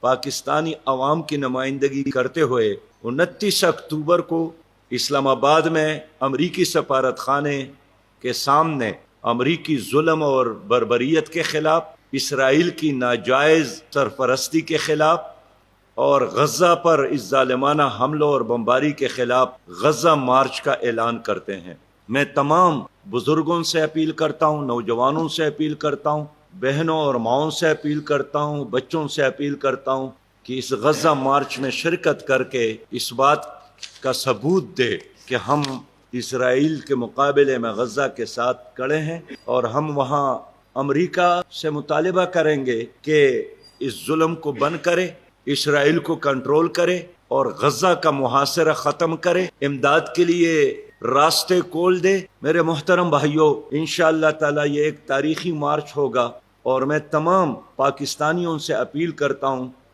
پاکستانی عوام کی نمائندگی کرتے ہوئے 29 اکتوبر کو اسلام آباد میں امریکی سفارت خانے کے سامنے امریکی ظلم اور بربریت کے خلاف، اسرائیل کی ناجائز سرپرستی کے خلاف اور غزہ پر اس ظالمانہ حملوں اور بمباری کے خلاف غزہ مارچ کا اعلان کرتے ہیں۔ میں تمام بزرگوں سے اپیل کرتا ہوں، نوجوانوں سے اپیل کرتا ہوں، بہنوں اور ماؤں سے اپیل کرتا ہوں، بچوں سے اپیل کرتا ہوں کہ اس غزہ مارچ میں شرکت کر کے اس بات کا ثبوت دے کہ ہم اسرائیل کے مقابلے میں غزہ کے ساتھ کھڑے ہیں، اور ہم وہاں امریکہ سے مطالبہ کریں گے کہ اس ظلم کو بند کرے، اسرائیل کو کنٹرول کرے اور غزہ کا محاصرہ ختم کرے، امداد کے لیے راستے کھول دے۔ میرے محترم بھائیوں، انشاءاللہ تعالی یہ ایک تاریخی مارچ ہوگا، اور میں تمام پاکستانیوں سے اپیل کرتا ہوں